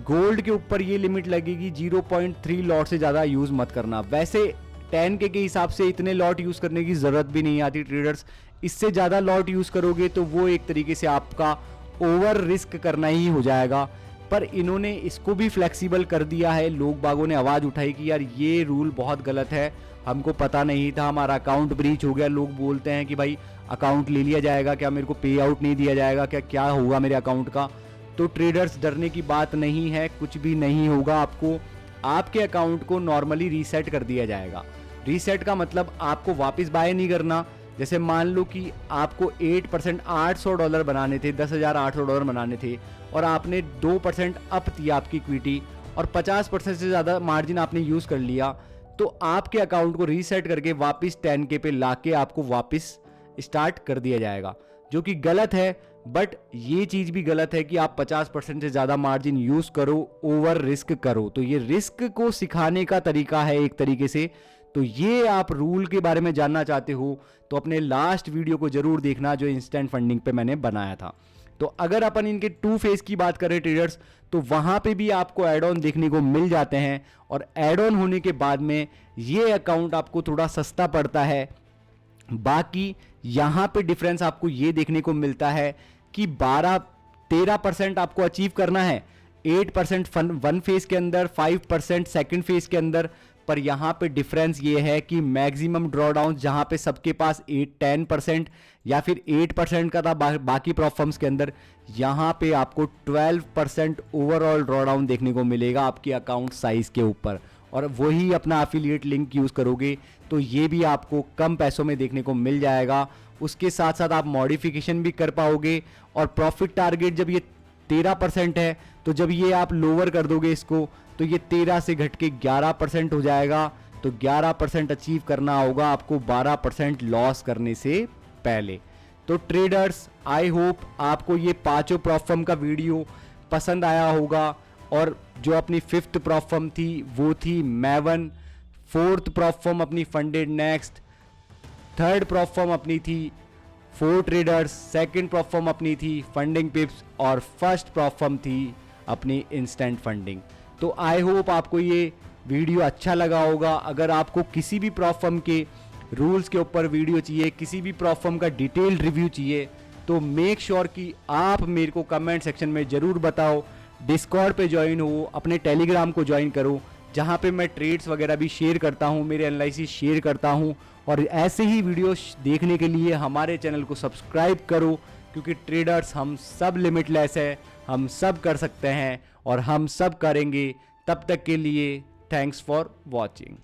गोल्ड के ऊपर ये लिमिट लगेगी 0.3 लॉट से ज़्यादा यूज़ मत करना। वैसे 10K के हिसाब से इतने लॉट यूज़ करने की ज़रूरत भी नहीं आती ट्रेडर्स, इससे ज़्यादा लॉट यूज़ करोगे तो वो एक तरीके से आपका ओवर रिस्क करना ही हो जाएगा। पर इन्होंने इसको भी फ्लेक्सिबल कर दिया है। लोग बागों ने आवाज़ उठाई कि यार ये रूल बहुत गलत है, हमको पता नहीं था, हमारा अकाउंट ब्रीच हो गया। लोग बोलते हैं कि भाई अकाउंट ले लिया जाएगा क्या, मेरे को पे आउट नहीं दिया जाएगा क्या, क्या होगा मेरे अकाउंट का। तो ट्रेडर्स डरने की बात नहीं है, कुछ भी नहीं होगा आपको। आपके अकाउंट को नॉर्मली रीसेट कर दिया जाएगा। रीसेट का मतलब आपको वापस बाय नहीं करना। जैसे मान लो कि आपको 8% $800 बनाने थे, $10,800 बनाने थे और आपने 2% अप दिया आपकी इक्विटी और 50% से ज़्यादा मार्जिन आपने यूज़ कर लिया, तो आपके अकाउंट को रीसेट करके वापस 10K पे लाके आपको वापस स्टार्ट कर दिया जाएगा, जो कि गलत है। बट ये चीज़ भी गलत है कि आप 50% से ज़्यादा मार्जिन यूज़ करो, ओवर रिस्क करो। तो ये रिस्क को सिखाने का तरीका है एक तरीके से। तो ये आप रूल के बारे में जानना चाहते हो तो अपने लास्ट वीडियो को जरूर देखना जो इंस्टेंट फंडिंग पे मैंने बनाया था। तो अगर अपन इनके 2 फेज की बात करें ट्रेडर्स, तो वहां पे भी आपको एड ऑन देखने को मिल जाते हैं और एड ऑन होने के बाद में ये अकाउंट आपको थोड़ा सस्ता पड़ता है। बाकी यहां पे डिफरेंस आपको ये देखने को मिलता है कि 13% आपको अचीव करना है, 8% वन फेज के अंदर, 5% सेकंड फेज के अंदर। पर यहां पे डिफरेंस ये है कि मैक्सिमम ड्रॉडाउन जहां पे सबके पास 10% या फिर 8% का था बाकी प्रोफर्म्स के अंदर, यहां पे आपको 12% ओवरऑल ड्रॉडाउन देखने को मिलेगा आपके अकाउंट साइज के ऊपर। और वही अपना एफिलिएट लिंक यूज़ करोगे तो ये भी आपको कम पैसों में देखने को मिल जाएगा। उसके साथ साथ आप मॉडिफिकेशन भी कर पाओगे। और प्रॉफिट टारगेट जब ये 13% है, तो जब ये आप लोअर कर दोगे इसको, तो ये 13 से घट के 11% हो जाएगा। तो 11% अचीव करना होगा आपको 12% लॉस करने से पहले। तो ट्रेडर्स, आई होप आपको ये 5 प्रॉफर्म का वीडियो पसंद आया होगा। और जो अपनी 5th प्रॉफर्म थी वो थी मैवन, 4th प्रॉफर्म अपनी फंडेड नेक्स्ट, 3rd प्रॉफर्म अपनी थी 4 ट्रेडर्स, 2nd प्रॉफर्म अपनी थी फंडिंग पिप्स और 1st प्रॉफर्म थी अपनी इंस्टेंट फंडिंग। तो आई होप आपको ये वीडियो अच्छा लगा होगा। अगर आपको किसी भी प्रॉफर्म के रूल्स के ऊपर वीडियो चाहिए, किसी भी प्रॉफर्म का डिटेल्ड रिव्यू चाहिए, तो मेक श्योर कि आप मेरे को कमेंट सेक्शन में ज़रूर बताओ। डिस्कॉर्ड पे ज्वाइन हो, अपने टेलीग्राम को ज्वाइन करो, जहाँ पे मैं ट्रेड्स वगैरह भी शेयर करता हूँ, मेरे एनालिसिस शेयर करता हूँ। और ऐसे ही वीडियो देखने के लिए हमारे चैनल को सब्सक्राइब करो, क्योंकि ट्रेडर्स हम सब लिमिटलेस है, हम सब कर सकते हैं और हम सब करेंगे। तब तक के लिए थैंक्स फॉर वॉचिंग।